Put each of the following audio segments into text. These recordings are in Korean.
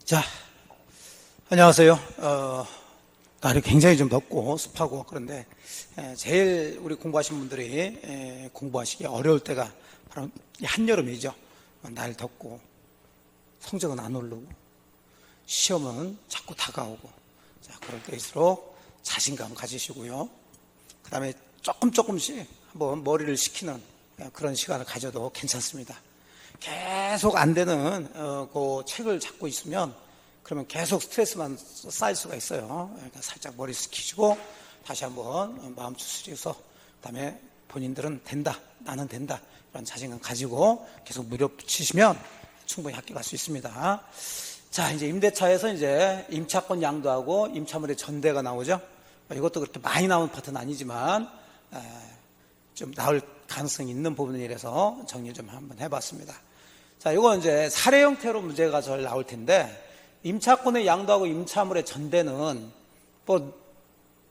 자, 안녕하세요. 날이 굉장히 좀 덥고 습하고 그런데 제일 우리 공부하신 분들이 공부하시기 어려울 때가 바로 한여름이죠. 날 덥고 성적은 안 오르고 시험은 자꾸 다가오고, 자, 그럴 때일수록 자신감 가지시고요. 그 다음에 조금씩 한번 머리를 식히는 그런 시간을 가져도 괜찮습니다. 계속 안 되는 그 책을 잡고 있으면 그러면 계속 스트레스만 쌓일 수가 있어요. 그러니까 살짝 머리 식히시고 다시 한번 마음 추스려서, 그 다음에 본인들은 된다, 나는 된다, 이런 자신감 가지고 계속 무렵치시면 충분히 합격할 수 있습니다. 자, 이제 임대차에서 이제 임차권 양도하고 임차물의 전대가 나오죠. 이것도 그렇게 많이 나온 파트는 아니지만 좀 나올 가능성이 있는 부분이라서 정리를 좀 한번 해봤습니다. 자, 이거 이제 사례 형태로 문제가 잘 나올 텐데, 임차권의 양도하고 임차물의 전대는 뭐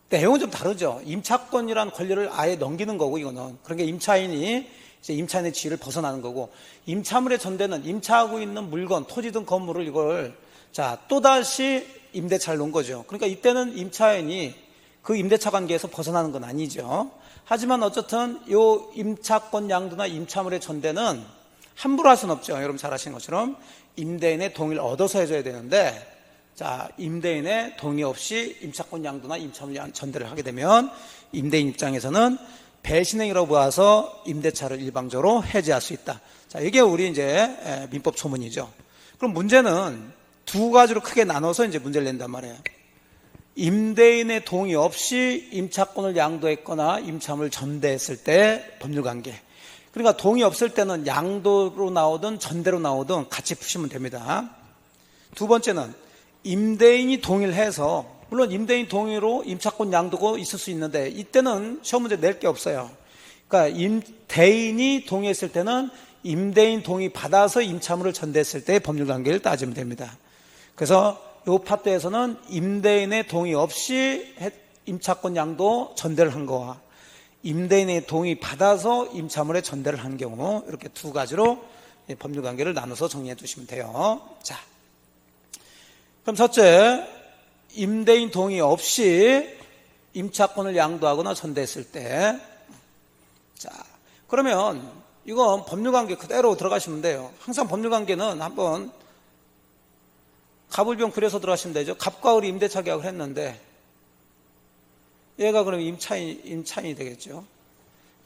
내용은 좀 다르죠. 임차권이란 권리를 아예 넘기는 거고, 이거는 그러니까 임차인이 이제 임차인의 지위를 벗어나는 거고, 임차물의 전대는 임차하고 있는 물건, 토지 등 건물을 이걸 자 또다시 임대차를 놓은 거죠. 그러니까 이때는 임차인이 그 임대차 관계에서 벗어나는 건 아니죠. 하지만 어쨌든 요 임차권 양도나 임차물의 전대는 함부로 할 수는 없죠. 여러분 잘 아시는 것처럼 임대인의 동의를 얻어서 해줘야 되는데, 자, 임대인의 동의 없이 임차권 양도나 임차물 전대를 하게 되면 임대인 입장에서는 배신행위라고 봐서 임대차를 일방적으로 해지할 수 있다. 자, 이게 우리 이제 민법 조문이죠. 그럼 문제는 두 가지로 크게 나눠서 이제 문제를 낸단 말이에요. 임대인의 동의 없이 임차권을 양도했거나 임차물을 전대했을 때 법률관계. 그러니까 동의 없을 때는 양도로 나오든 전대로 나오든 같이 푸시면 됩니다. 두 번째는 임대인이 동의를 해서, 물론 임대인 동의로 임차권 양도가 있을 수 있는데 이때는 시험 문제 낼 게 없어요. 그러니까 임대인이 동의했을 때는 임대인 동의 받아서 임차물을 전대했을 때 법률관계를 따지면 됩니다. 그래서 이 파트에서는 임대인의 동의 없이 임차권 양도 전대를 한 거와 임대인의 동의 받아서 임차물에 전대를 한 경우, 이렇게 두 가지로 법률관계를 나눠서 정리해 두시면 돼요. 자, 그럼 첫째, 임대인 동의 없이 임차권을 양도하거나 전대했을 때, 자, 그러면 이건 법률관계 그대로 들어가시면 돼요. 항상 법률관계는 한번 갑을병 그려서 들어가시면 되죠. 갑과 을이 임대차 계약을 했는데 얘가 그럼 임차인이 되겠죠.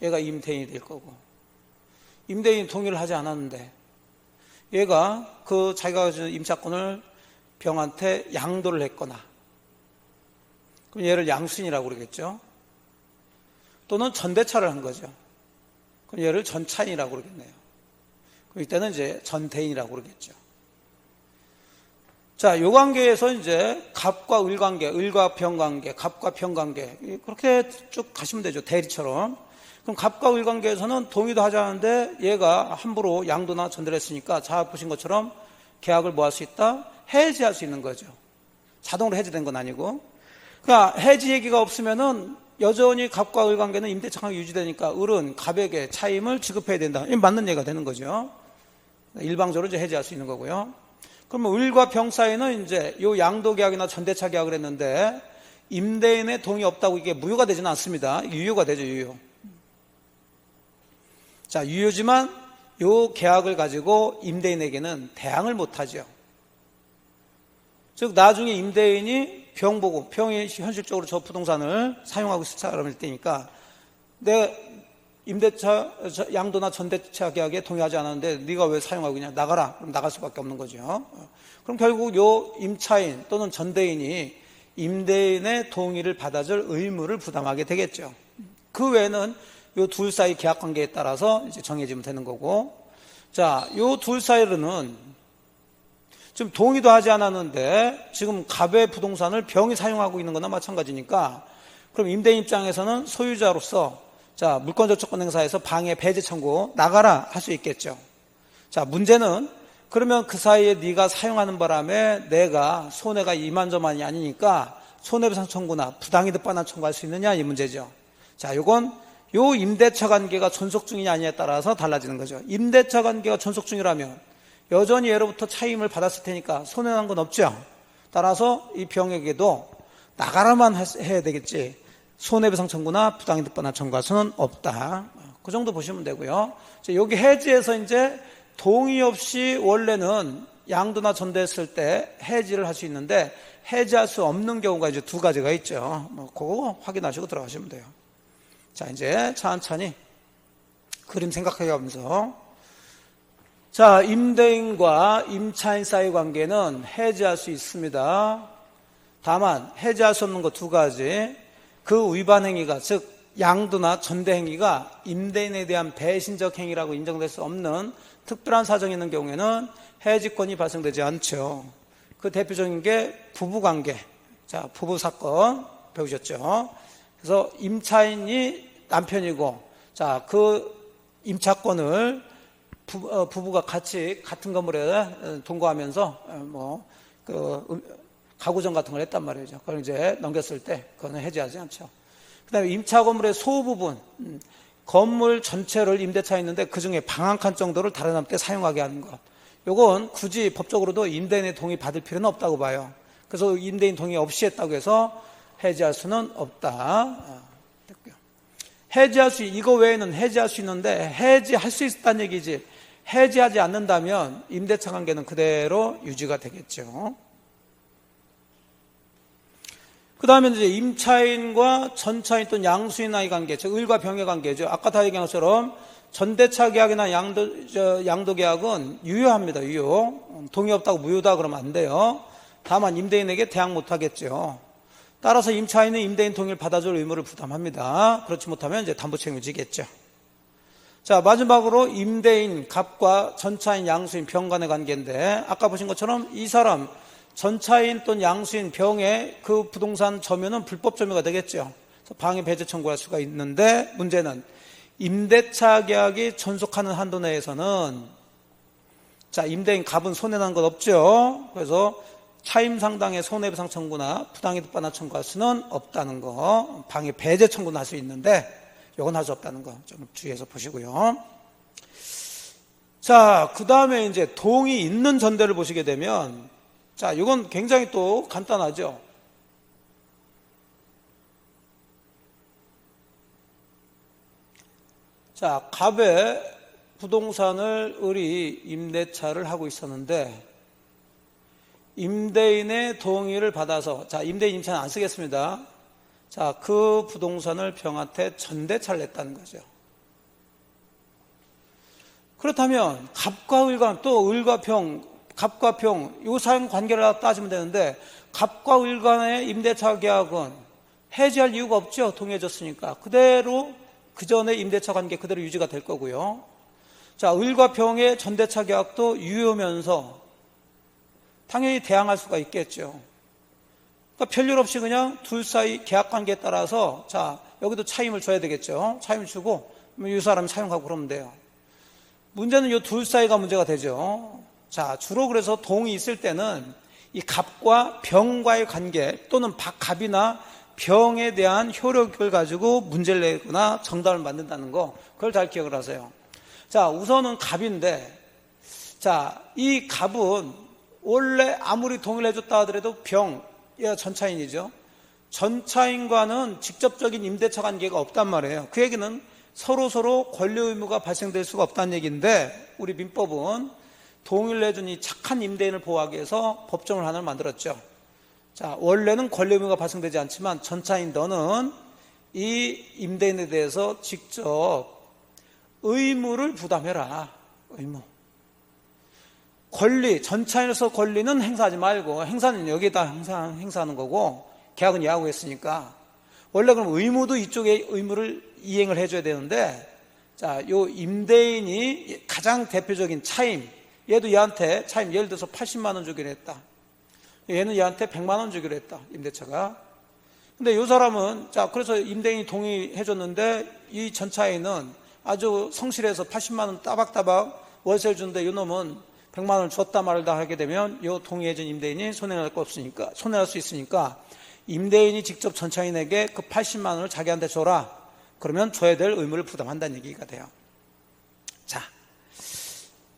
얘가 임대인이 될 거고, 임대인이 동의를 하지 않았는데 얘가 그 자기가 가진 임차권을 병한테 양도를 했거나, 그럼 얘를 양수인이라고 그러겠죠. 또는 전대차를 한 거죠. 그럼 얘를 전차인이라고 그러겠네요. 그럼 이때는 이제 전대인이라고 그러겠죠. 자, 요 관계에서 이제 갑과 을 관계, 을과 병 관계, 갑과 병 관계, 그렇게 쭉 가시면 되죠. 대리처럼. 그럼 갑과 을 관계에서는 동의도 하지 않았는데 얘가 함부로 양도나 전대를 했으니까 자 보신 것처럼 계약을 뭐 할 수 있다? 해지할 수 있는 거죠. 자동으로 해지된 건 아니고. 그러니까 해지 얘기가 없으면은 여전히 갑과 을 관계는 임대차 관계가 유지되니까 을은 갑에게 차임을 지급해야 된다. 이 맞는 얘기가 되는 거죠. 일방적으로 이제 해지할 수 있는 거고요. 그러면 을과 병 사이는 이제 요 양도 계약이나 전대차 계약을 했는데 임대인의 동의 없다고 이게 무효가 되지는 않습니다. 유효가 되죠, 유효. 자, 유효지만 요 계약을 가지고 임대인에게는 대항을 못 하죠. 즉, 나중에 임대인이 병 보고, 병이 현실적으로 저 부동산을 사용하고 있을 사람일 때니까 내 임대차 양도나 전대차 계약에 동의하지 않았는데 네가 왜 사용하고 있냐, 나가라. 그럼 나갈 수밖에 없는 거죠. 그럼 결국 요 임차인 또는 전대인이 임대인의 동의를 받아줄 의무를 부담하게 되겠죠. 그 외에는 요 둘 사이 계약 관계에 따라서 이제 정해지면 되는 거고, 자, 요 둘 사이로는 지금 동의도 하지 않았는데 지금 갑의 부동산을 병이 사용하고 있는 거나 마찬가지니까, 그럼 임대인 입장에서는 소유자로서 자, 물권적 조건 행사에서 방해 배제 청구 나가라 할 수 있겠죠. 자, 문제는 그러면 그 사이에 네가 사용하는 바람에 내가 손해가 이만저만이 아니니까 손해배상 청구나 부당이득 반환 청구할 수 있느냐, 이 문제죠. 자, 요건 요 임대차 관계가 존속 중이냐 아니냐에 따라서 달라지는 거죠. 임대차 관계가 존속 중이라면 여전히 예로부터 차임을 받았을 테니까 손해난 건 없죠. 따라서 이 병에게도 나가라만 해야 되겠지 손해배상 청구나 부당이득 반환 청구할 수는 없다. 그 정도 보시면 되고요. 여기 해지에서 이제 동의 없이 원래는 양도나 전대했을 때 해지를 할 수 있는데 해지할 수 없는 경우가 이제 두 가지가 있죠. 그거 확인하시고 들어가시면 돼요. 자, 이제 천천히 그림 생각해 가면서, 자, 임대인과 임차인 사이 관계는 해지할 수 있습니다. 다만 해지할 수 없는 거 두 가지. 그 위반 행위가, 즉 양도나 전대 행위가 임대인에 대한 배신적 행위라고 인정될 수 없는 특별한 사정이 있는 경우에는 해지권이 발생되지 않죠. 그 대표적인 게 부부관계. 자, 부부 사건 배우셨죠? 그래서 임차인이 남편이고, 자, 그 임차권을 부부가 같이 같은 건물에 동거하면서 가구점 같은 걸 했단 말이죠. 그걸 이제 넘겼을 때 그거는 해지하지 않죠. 그다음에 임차 건물의 소부분, 건물 전체를 임대차 있는데 그 중에 방 한 칸 정도를 다른 사람한테 사용하게 하는 것. 요건 굳이 법적으로도 임대인의 동의 받을 필요는 없다고 봐요. 그래서 임대인 동의 없이 했다고 해서 해지할 수는 없다. 됐고요. 이거 외에는 해지할 수 있는데 해지할 수 있다는 얘기지 해지하지 않는다면 임대차 관계는 그대로 유지가 되겠죠. 그 다음에 이제 임차인과 전차인 또는 양수인의 관계, 즉 을과 병의 관계죠. 아까 다 얘기한 것처럼 전대차 계약이나 양도 계약은 유효합니다. 유효. 동의 없다고 무효다 그러면 안 돼요. 다만 임대인에게 대항 못하겠죠. 따라서 임차인은 임대인 동의를 받아줄 의무를 부담합니다. 그렇지 못하면 이제 담보 책임을 지겠죠. 자, 마지막으로 임대인 갑과 전차인 양수인 병 간의 관계인데, 아까 보신 것처럼 이 사람 전차인 또는 양수인 병의 그 부동산 점유는 불법 점유가 되겠죠. 그래서 방해 배제 청구할 수가 있는데, 문제는 임대차 계약이 존속하는 한도 내에서는, 자, 임대인 갑은 손해난 것 없죠. 그래서 차임 상당의 손해배상 청구나 부당이득 반환 청구할 수는 없다는 거, 방해 배제 청구는 할 수 있는데 이건 할 수 없다는 거 좀 주의해서 보시고요. 자, 그 다음에 이제 동의 있는 전대를 보시게 되면, 자, 이건 굉장히 또 간단하죠. 자, 갑의 부동산을 을이 임대차를 하고 있었는데 임대인의 동의를 받아서, 자, 임대인 임차는 안 쓰겠습니다. 자, 그 부동산을 병한테 전대차를 냈다는 거죠. 그렇다면 갑과 을간, 또 을과 병, 갑과 병, 이 사용 관계를 따지면 되는데, 갑과 을 간의 임대차 계약은 해지할 이유가 없죠. 동의해줬으니까. 그대로 그 전에 임대차 관계 그대로 유지가 될 거고요. 자, 을과 병의 전대차 계약도 유효면서 당연히 대항할 수가 있겠죠. 그러니까 별일 없이 그냥 둘 사이 계약 관계에 따라서, 자, 여기도 차임을 줘야 되겠죠. 차임을 주고 이 사람이 사용하고 그러면 돼요. 문제는 이 둘 사이가 문제가 되죠. 자, 주로 그래서 동이 있을 때는 이 갑과 병과의 관계 또는 갑이나 병에 대한 효력을 가지고 문제를 내거나 정답을 만든다는 거, 그걸 잘 기억을 하세요. 자, 우선은 갑인데, 자, 이 갑은 원래 아무리 동의를 해줬다 하더라도 병, 전차인이죠. 전차인과는 직접적인 임대차 관계가 없단 말이에요. 그 얘기는 서로 권리 의무가 발생될 수가 없다는 얘기인데, 우리 민법은 동의를 해준 이 착한 임대인을 보호하기 위해서 법정을 하나를 만들었죠. 자, 원래는 권리 의무가 발생되지 않지만 전차인 너는 이 임대인에 대해서 직접 의무를 부담해라. 의무. 권리, 전차인으로서 권리는 행사하지 말고, 행사는 여기에다 행사하는 거고, 계약은 얘하고 했으니까, 원래 그럼 의무도 이쪽에 의무를 이행을 해줘야 되는데, 자, 요 임대인이 가장 대표적인 차임, 얘도 얘한테 차임, 예를 들어서 80만 원 주기로 했다. 얘는 얘한테 100만 원 주기로 했다. 임대차가. 근데 이 사람은, 자, 그래서 임대인이 동의해줬는데 이 전차인은 아주 성실해서 80만 원 따박따박 월세를 주는데 이 놈은 100만 원을 줬다 말다 하게 되면 이 동의해준 임대인이 손해날 수 있으니까 임대인이 직접 전차인에게 그 80만 원을 자기한테 줘라. 그러면 줘야 될 의무를 부담한다는 얘기가 돼요. 자,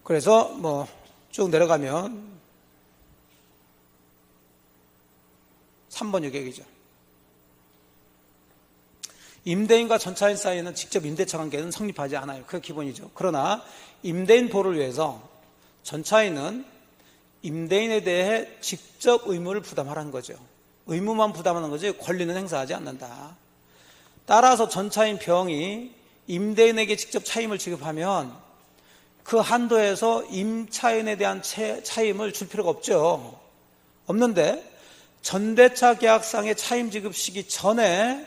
그래서 쭉 내려가면 3번 유격이죠. 임대인과 전차인 사이에는 직접 임대차 관계는 성립하지 않아요. 그게 기본이죠. 그러나 임대인 보호를 위해서 전차인은 임대인에 대해 직접 의무를 부담하라는 거죠. 의무만 부담하는 거지 권리는 행사하지 않는다. 따라서 전차인 병이 임대인에게 직접 차임을 지급하면 그 한도에서 임차인에 대한 차임을 줄 필요가 없죠. 없는데 전대차 계약상의 차임 지급 시기 전에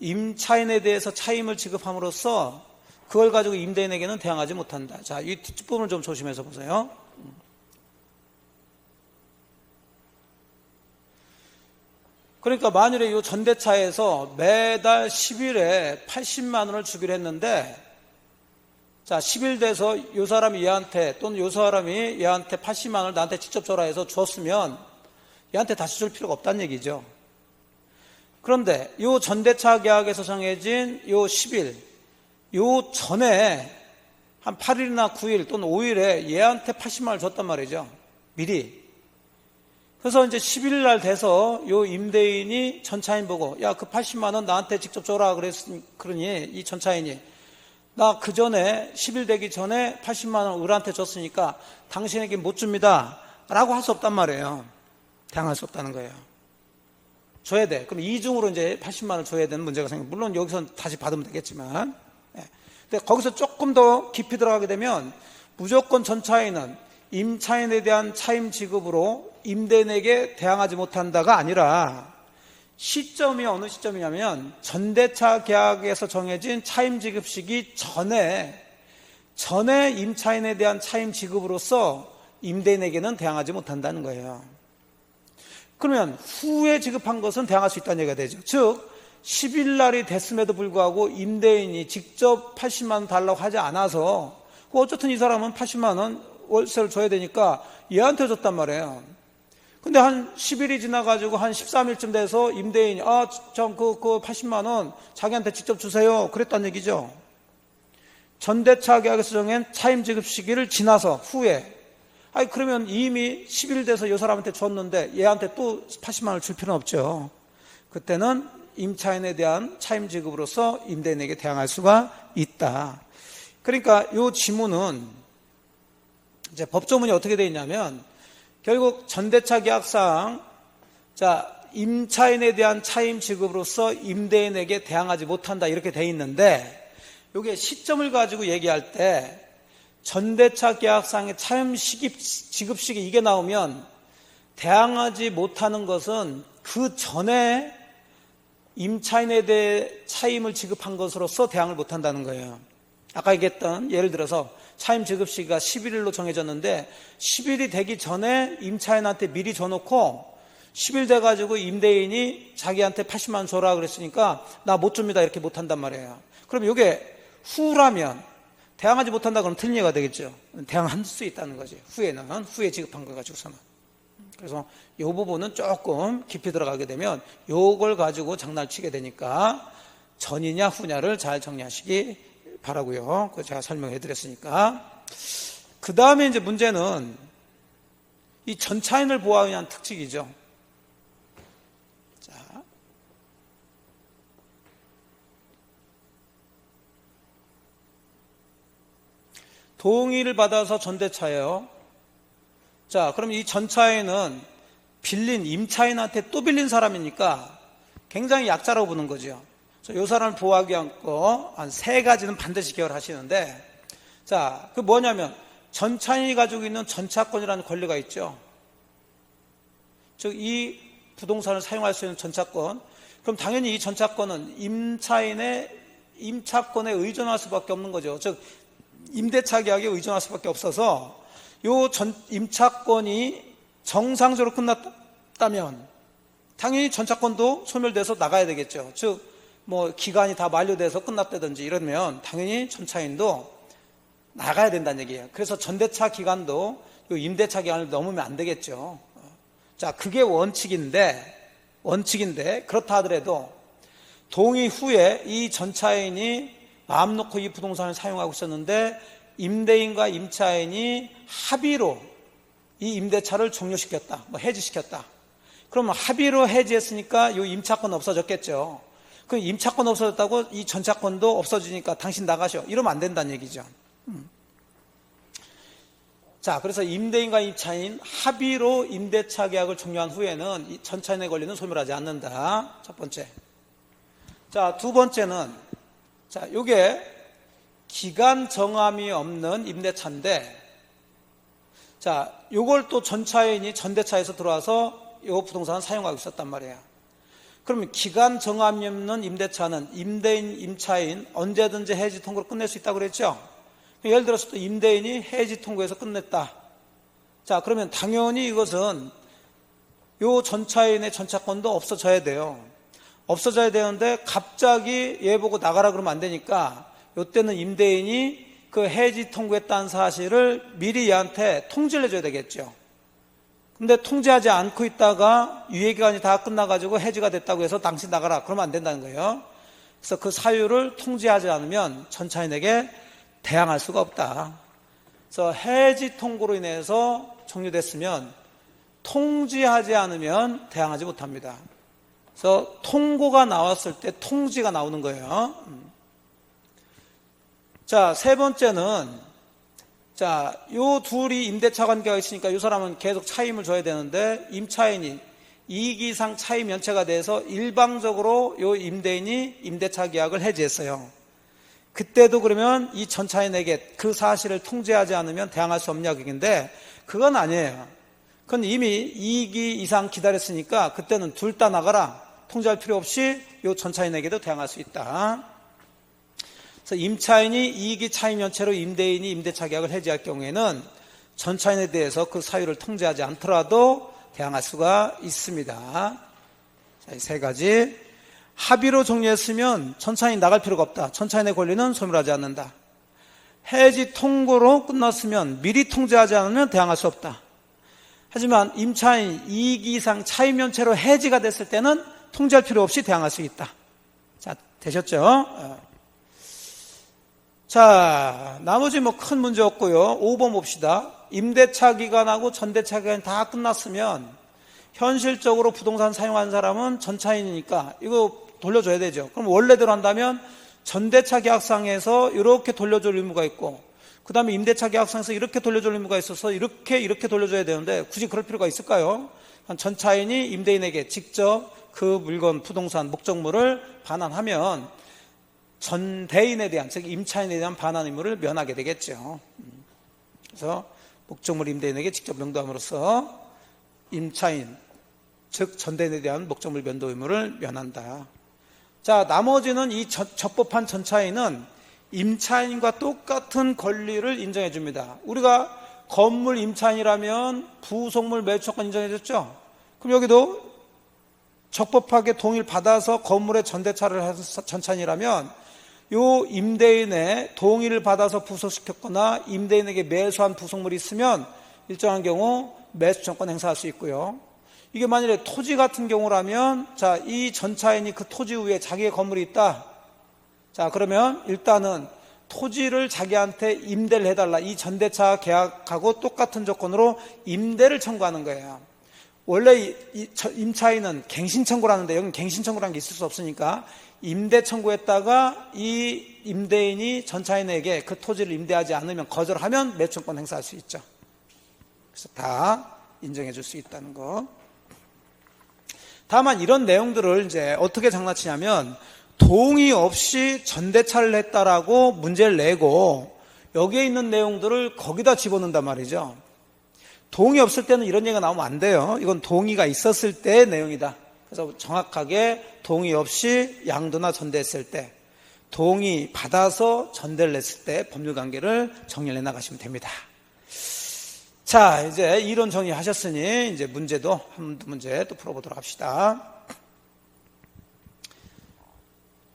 임차인에 대해서 차임을 지급함으로써 그걸 가지고 임대인에게는 대항하지 못한다. 자, 이 뒷부분을 좀 조심해서 보세요. 그러니까 만일에 이 전대차에서 매달 10일에 80만 원을 주기로 했는데, 자, 10일 돼서 이 사람이 얘한테 또는 이 사람이 얘한테 80만 원을 나한테 직접 줘라 해서 줬으면 얘한테 다시 줄 필요가 없다는 얘기죠. 그런데 이 전대차 계약에서 정해진 이 10일, 요 전에 한 8일이나 9일 또는 5일에 얘한테 80만 원을 줬단 말이죠. 미리. 그래서 이제 10일 날 돼서 요 임대인이 전차인 보고, 야, 그 80만 원 나한테 직접 줘라 그러니 이 전차인이, 나 그 전에 10일 되기 전에 80만 원 을한테 줬으니까 당신에게 못 줍니다 라고 할 수 없단 말이에요. 대항할 수 없다는 거예요. 줘야 돼. 그럼 이중으로 이제 80만 원을 줘야 되는 문제가 생겨. 물론 여기서 다시 받으면 되겠지만, 근데 거기서 조금 더 깊이 들어가게 되면 무조건 전차인은 임차인에 대한 차임 지급으로 임대인에게 대항하지 못한다가 아니라, 시점이 어느 시점이냐면 전대차 계약에서 정해진 차임 지급 시기 전에 임차인에 대한 차임 지급으로서 임대인에게는 대항하지 못한다는 거예요. 그러면 후에 지급한 것은 대항할 수 있다는 얘기가 되죠. 즉 10일 날이 됐음에도 불구하고 임대인이 직접 80만 원 달라고 하지 않아서, 어쨌든 이 사람은 80만 원 월세를 줘야 되니까 얘한테 줬단 말이에요. 근데 한 10일이 지나가지고 한 13일쯤 돼서 임대인이, 그 80만 원 자기한테 직접 주세요 그랬단 얘기죠. 전대차 계약에서 정한 차임 지급 시기를 지나서 후에, 그러면 이미 10일 돼서 이 사람한테 줬는데 얘한테 또 80만 원을 줄 필요는 없죠. 그때는 임차인에 대한 차임 지급으로서 임대인에게 대항할 수가 있다. 그러니까 이 지문은 이제 법조문이 어떻게 되어 있냐면, 결국 전대차 계약상, 자, 임차인에 대한 차임 지급으로서 임대인에게 대항하지 못한다 이렇게 되어 있는데, 이게 시점을 가지고 얘기할 때 전대차 계약상의 차임 지급 시기 이게 나오면 대항하지 못하는 것은 그 전에 임차인에 대해 차임을 지급한 것으로서 대항을 못한다는 거예요. 아까 얘기했던, 예를 들어서 차임 지급 시기가 11일로 정해졌는데 10일이 되기 전에 임차인한테 미리 줘놓고 10일 돼가지고 임대인이 자기한테 80만 원 줘라 그랬으니까 나 못 줍니다 이렇게 못한단 말이에요. 그럼 이게 후라면 대항하지 못한다 그러면 틀린 얘기가 되겠죠. 대항할 수 있다는 거지. 후에 지급한 거 가지고서는. 그래서 이 부분은 조금 깊이 들어가게 되면 이걸 가지고 장난을 치게 되니까 전이냐 후냐를 잘 정리하시기 바라고요. 그거 제가 설명해 드렸으니까. 그 다음에 이제 문제는 이 전차인을 보호하기 위한 특징이죠. 자, 동의를 받아서 전대차예요. 자, 그럼 이 전차인은 빌린 임차인한테 또 빌린 사람이니까 굉장히 약자라고 보는 거죠. 이 사람을 보호하기 위한 거 한 3가지는 반드시 기억하시는데, 자, 그 뭐냐면 전차인이 가지고 있는 전차권이라는 권리가 있죠. 즉 이 부동산을 사용할 수 있는 전차권. 그럼 당연히 이 전차권은 임차인의 임차권에 의존할 수밖에 없는 거죠. 즉 임대차 계약에 의존할 수밖에 없어서 이 임차권이 정상적으로 끝났다면 당연히 전차권도 소멸돼서 나가야 되겠죠. 즉 기간이 다 만료돼서 끝났다든지 이러면 당연히 전차인도 나가야 된다는 얘기예요. 그래서 전대차 기간도 임대차 기간을 넘으면 안 되겠죠. 자, 그게 원칙인데 그렇다 하더라도 동의 후에 이 전차인이 마음 놓고 이 부동산을 사용하고 있었는데 임대인과 임차인이 합의로 이 임대차를 종료시켰다, 뭐 해지시켰다. 그러면 합의로 해지했으니까 이 임차권 없어졌겠죠. 그 임차권 없어졌다고 이 전차권도 없어지니까 당신 나가셔, 이러면 안 된다는 얘기죠. 자, 그래서 임대인과 임차인 합의로 임대차 계약을 종료한 후에는 이 전차인의 권리는 소멸하지 않는다. 첫 번째. 자, 두 번째는, 자, 요게 기간 정함이 없는 임대차인데, 자, 요걸 또 전차인이 전대차에서 들어와서 요 부동산을 사용하고 있었단 말이에요. 그러면 기간 정함이 없는 임대차는 임대인, 임차인 언제든지 해지 통고로 끝낼 수 있다고 그랬죠? 예를 들어서 또 임대인이 해지 통고해서 끝냈다. 자, 그러면 당연히 이것은 요 전차인의 전차권도 없어져야 돼요. 없어져야 되는데 갑자기 얘 보고 나가라 그러면 안 되니까 요때는 임대인이 그 해지 통고했다는 사실을 미리 얘한테 통지를 해줘야 되겠죠. 근데 통지하지 않고 있다가 유예기간이 다 끝나가지고 해지가 됐다고 해서 당신 나가라 그러면 안 된다는 거예요. 그래서 그 사유를 통지하지 않으면 전차인에게 대항할 수가 없다. 그래서 해지 통고로 인해서 종료됐으면 통지하지 않으면 대항하지 못합니다. 그래서 통고가 나왔을 때 통지가 나오는 거예요. 자, 세 번째는, 자, 요 둘이 임대차 관계가 있으니까 이 사람은 계속 차임을 줘야 되는데, 임차인이 이익 이상 차임 연체가 돼서 일방적으로 요 임대인이 임대차 계약을 해지했어요. 그때도 그러면 이 전차인에게 그 사실을 통지하지 않으면 대항할 수 없냐 그건데, 그건 아니에요. 그건 이미 이익이 이상 기다렸으니까 그때는 둘 다 나가라, 통지할 필요 없이 요 전차인에게도 대항할 수 있다. 그래서 임차인이 이익이 차임 연체로 임대인이 임대차 계약을 해지할 경우에는 전차인에 대해서 그 사유를 통지하지 않더라도 대항할 수가 있습니다. 자, 이 세 가지. 합의로 종료했으면 전차인이 나갈 필요가 없다. 전차인의 권리는 소멸하지 않는다. 해지 통고로 끝났으면 미리 통지하지 않으면 대항할 수 없다. 하지만 임차인 이익 이상 차임 연체로 해지가 됐을 때는 통지할 필요 없이 대항할 수 있다. 자, 되셨죠? 자, 나머지 뭐 큰 문제 없고요. 5번 봅시다. 임대차 기간하고 전대차 기간이 다 끝났으면 현실적으로 부동산 사용한 사람은 전차인이니까 이거 돌려줘야 되죠. 그럼 원래대로 한다면 전대차 계약상에서 이렇게 돌려줄 의무가 있고, 그 다음에 임대차 계약상에서 이렇게 돌려줄 의무가 있어서 이렇게 돌려줘야 되는데 굳이 그럴 필요가 있을까요? 전차인이 임대인에게 직접 그 물건, 부동산, 목적물을 반환하면 전대인에 대한, 즉 임차인에 대한 반환 의무를 면하게 되겠죠. 그래서 목적물 임대인에게 직접 명도함으로써 임차인, 즉 전대인에 대한 목적물 면도 의무를 면한다. 자, 나머지는 이 적법한 전차인은 임차인과 똑같은 권리를 인정해 줍니다. 우리가 건물 임차인이라면 부속물 매수권 인정해 줬죠? 그럼 여기도 적법하게 동의를 받아서 건물에 전대차를 해서 전차인이라면 요 임대인의 동의를 받아서 부속시켰거나 임대인에게 매수한 부속물이 있으면 일정한 경우 매수청권 행사할 수 있고요. 이게 만일에 토지 같은 경우라면, 자, 이 전차인이 그 토지 위에 자기의 건물이 있다. 자, 그러면 일단은 토지를 자기한테 임대를 해달라. 이 전대차 계약하고 똑같은 조건으로 임대를 청구하는 거예요. 원래 임차인은 갱신 청구를 하는데 여기는 갱신 청구라는 게 있을 수 없으니까 임대 청구했다가 이 임대인이 전차인에게 그 토지를 임대하지 않으면, 거절하면 매수권 행사할 수 있죠. 그래서 다 인정해 줄 수 있다는 거. 다만 이런 내용들을 이제 어떻게 장난치냐면, 동의 없이 전대차를 했다라고 문제를 내고 여기에 있는 내용들을 거기다 집어넣는단 말이죠. 동의 없을 때는 이런 얘기가 나오면 안 돼요. 이건 동의가 있었을 때의 내용이다. 그래서 정확하게 동의 없이 양도나 전대했을 때, 동의 받아서 전대를 냈을 때 법률관계를 정리해 나가시면 됩니다. 자, 이제 이론 정리하셨으니 이제 문제도 한 문제 또 풀어보도록 합시다.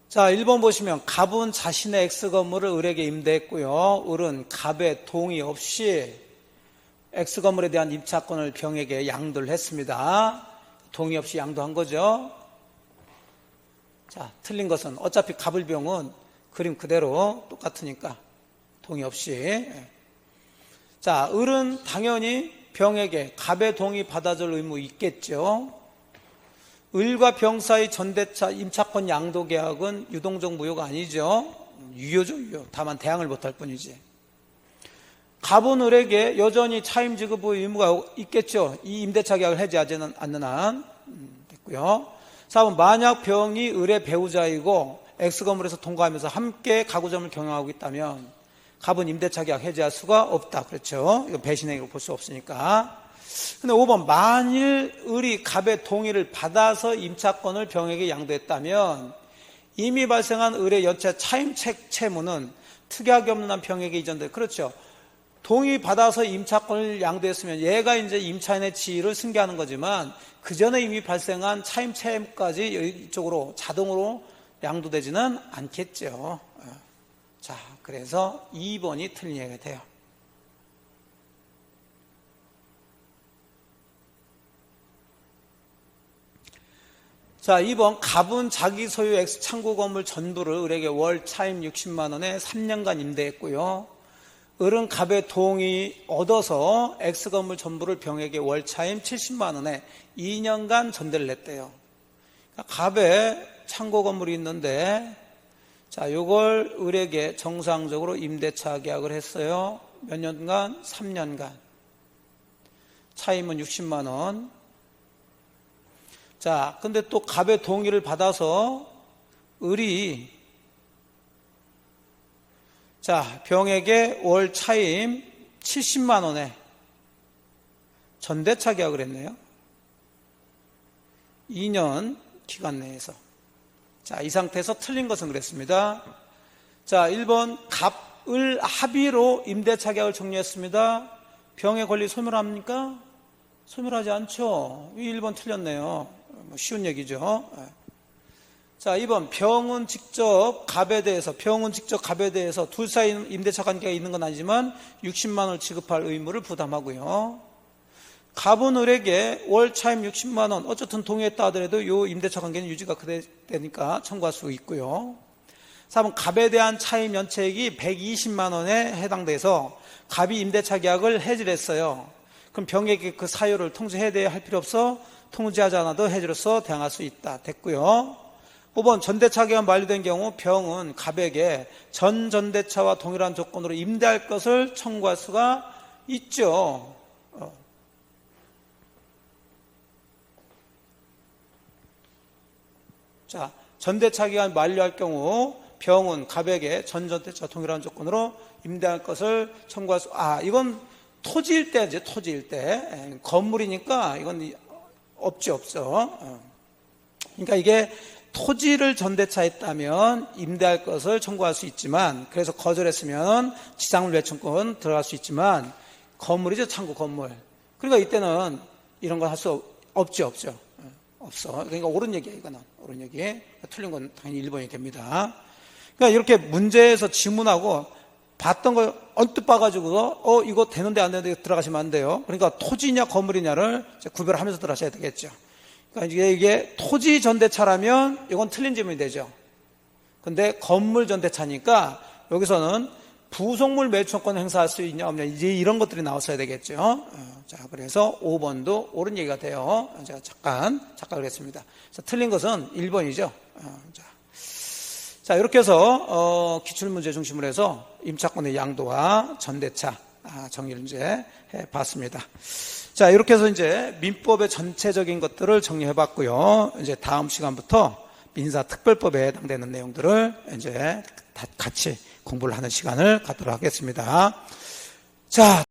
자, 1번 보시면 갑은 자신의 X건물을 을에게 임대했고요. 을은 갑의 동의 없이 X건물에 대한 임차권을 병에게 양도를 했습니다. 동의 없이 양도한 거죠. 자, 틀린 것은 어차피 갑을 병은 그림 그대로 똑같으니까 동의 없이. 자, 을은 당연히 병에게 갑의 동의 받아줄 의무 있겠죠. 을과 병 사이 전대차 임차권 양도 계약은 유동적 무효가 아니죠. 유효죠, 유효. 다만 대항을 못할 뿐이지. 갑은 을에게 여전히 차임 지급의 의무가 있겠죠. 이 임대차 계약을 해지하지 않는 한. 됐고요. 4번 만약 병이 을의 배우자이고 X건물에서 통과하면서 함께 가구점을 경영하고 있다면 갑은 임대차 계약 해지할 수가 없다. 그렇죠. 이거 배신행위로 볼 수 없으니까. 근데 5번 만일 을이 갑의 동의를 받아서 임차권을 병에게 양도했다면 이미 발생한 을의 연체 차임책 채무는 특약이 없는 한 병에게 이전돼. 그렇죠. 동의 받아서 임차권을 양도했으면 얘가 이제 임차인의 지위를 승계하는 거지만 그 전에 이미 발생한 차임채무까지 이쪽으로 자동으로 양도되지는 않겠죠. 자, 그래서 2번이 틀린 얘기가 돼요. 자, 2번 갑은 자기 소유 X 창고 건물 전부를 을에게 월 차임 60만 원에 3년간 임대했고요. 을은 갑의 동의 얻어서 X 건물 전부를 병에게 월 차임 70만 원에 2년간 전대를 냈대요. 그러니까 갑의 창고 건물이 있는데 자, 요걸 을에게 정상적으로 임대차 계약을 했어요. 몇 년간? 3년간. 차임은 60만 원. 자, 근데 또 갑의 동의를 받아서 을이 자, 병에게 월 차임 70만 원에 전대차 계약을 했네요. 2년 기간 내에서. 자, 이 상태에서 틀린 것은 그랬습니다. 자, 1번 갑, 을 합의로 임대차 계약을 종료했습니다. 병의 권리 소멸합니까? 소멸하지 않죠. 1번 틀렸네요. 쉬운 얘기죠. 자, 2번 병은 직접 갑에 대해서 둘 사이 임대차 관계가 있는 건 아니지만 60만 원을 지급할 의무를 부담하고요. 갑은 을에게 월 차임 60만 원 어쨌든 동의했다 하더라도 이 임대차 관계는 유지가 되니까 청구할 수 있고요. 3번 갑에 대한 차임 연체액이 120만 원에 해당돼서 갑이 임대차 계약을 해지를 했어요. 그럼 병에게 그 사유를 통지해야 할 필요 없어? 통지하지 않아도 해지로서 대항할 수 있다. 됐고요. 5번 전대차 계약 만료된 경우 병은 갑에게 전 전대차와 동일한 조건으로 임대할 것을 청구할 수가 있죠. 자, 전대차 기간 만료할 경우 병은 갑에게 전 전대차 동일한 조건으로 임대할 것을 청구할 수. 이건 토지일 때지. 토지일 때 건물이니까 이건 없죠. 그러니까 이게 토지를 전대차 했다면 임대할 것을 청구할 수 있지만 그래서 거절했으면 지상물 매춘권 들어갈 수 있지만 건물이죠. 창고 건물. 그러니까 이때는 이런 걸 할 수 없죠. 없어. 그러니까 옳은 얘기야. 이거는 옳은 얘기. 틀린 건 당연히 1번이 됩니다. 그러니까 이렇게 문제에서 지문하고 봤던 걸 언뜻 봐가지고 이거 되는데 안 되는데 들어가시면 안 돼요. 그러니까 토지냐 건물이냐를 구별하면서 들어가셔야 되겠죠. 그러니까 이게 토지 전대차라면 이건 틀린 질문이 되죠. 근데 건물 전대차니까 여기서는 부속물 매수권 행사할 수 있냐 없냐 이제 이런 것들이 나왔어야 되겠죠. 자, 그래서 5번도 옳은 얘기가 돼요. 제가 잠깐 착각을 했습니다. 자, 틀린 것은 1번이죠. 자, 이렇게 해서 기출문제 중심으로 해서 임차권의 양도와 전대차 정리를 이제 해봤습니다. 자, 이렇게 해서 이제 민법의 전체적인 것들을 정리해봤고요. 이제 다음 시간부터 민사특별법에 해당되는 내용들을 이제 같이 공부를 하는 시간을 갖도록 하겠습니다. 자.